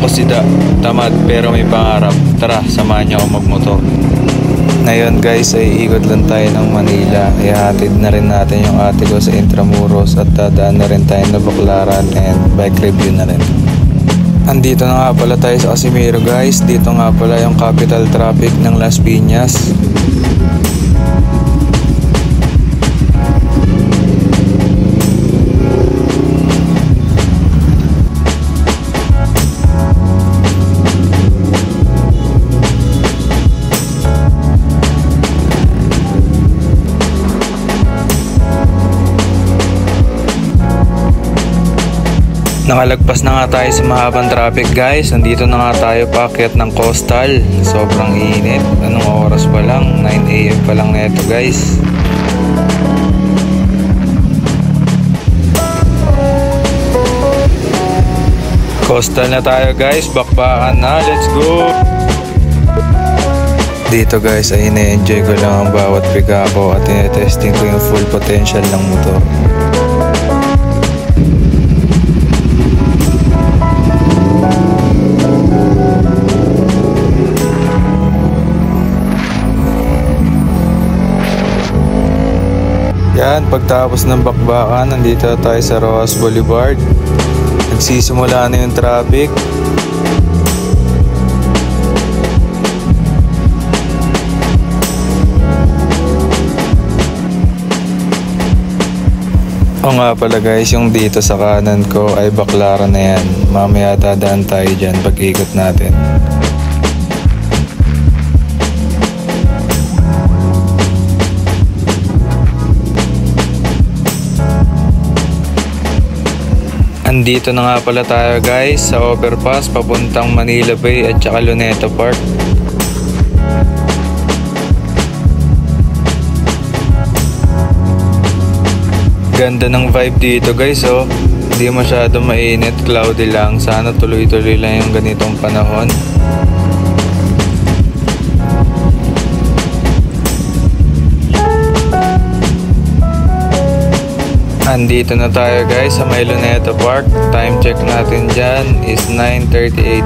Ako si Da, tamad pero may pangarap. Tara, samahan niyo ako magmotor. Ngayon guys ay ikot lang tayo ng Manila. Ihatid na rin natin yung ate ko sa Intramuros at dadaan na rin tayo na Baclaran and bike review na rin. Andito na nga pala tayo sa Casimiro guys. Dito nga pala yung capital traffic ng Las Piñas. Nakalagpas na nga tayo sa mahabang traffic guys. Nandito na nga tayo paakyat ng Coastal. Sobrang init. Anong oras pa lang? 9 AM pa lang neto guys. Coastal na tayo guys. Bakbakan na. Let's go! Dito guys ay ine-enjoy ko lang ang bawat piga ko at ine-testing ko yung full potential ng motor. Yan, pagtapos ng bakbakan, nandito tayo sa Rojas Boulevard. Nagsisimula na yung traffic. O nga pala guys, yung dito sa kanan ko ay Baclaran na yan. Mamaya dadaan tayo dyan pag ikot natin. Andito na nga pala tayo guys sa overpass papuntang Manila Bay at saka Luneta Park. Ganda ng vibe dito guys oh. Hindi masyado mainit, cloudy lang. Sana tuloy-tuloy lang yung ganitong panahon. Andito na tayo guys sa may Luneta Park. Time check natin dyan is 9:38.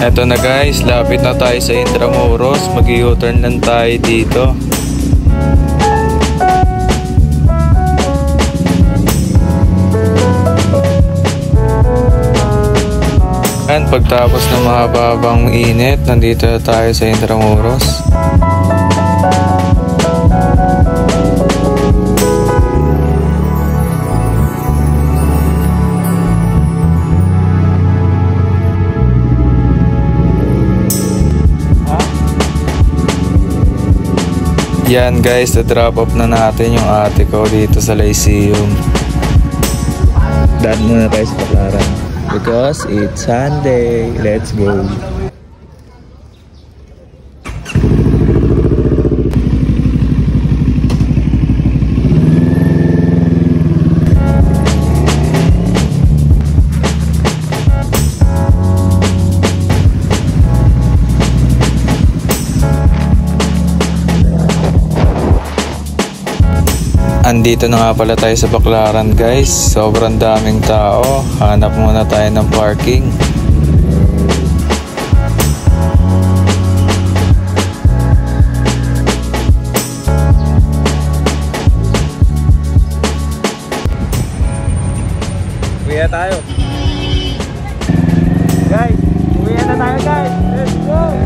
Eto na guys, lapit na tayo sa Intramuros. Mag-u-turn lang tayo dito. And pagtapos ng mahaba-habang init, nandito na tayo sa Intramuros. Yan guys, na-drop off na natin yung ate ko dito sa Lyceum. Daan muna tayo sa Baclaran because it's Sunday. Let's go! Andito na nga pala tayo sa Baclaran guys. Sobrang daming tao. Hanap muna tayo ng parking. Uwi na tayo. Guys, uwi na tayo guys. Let's go!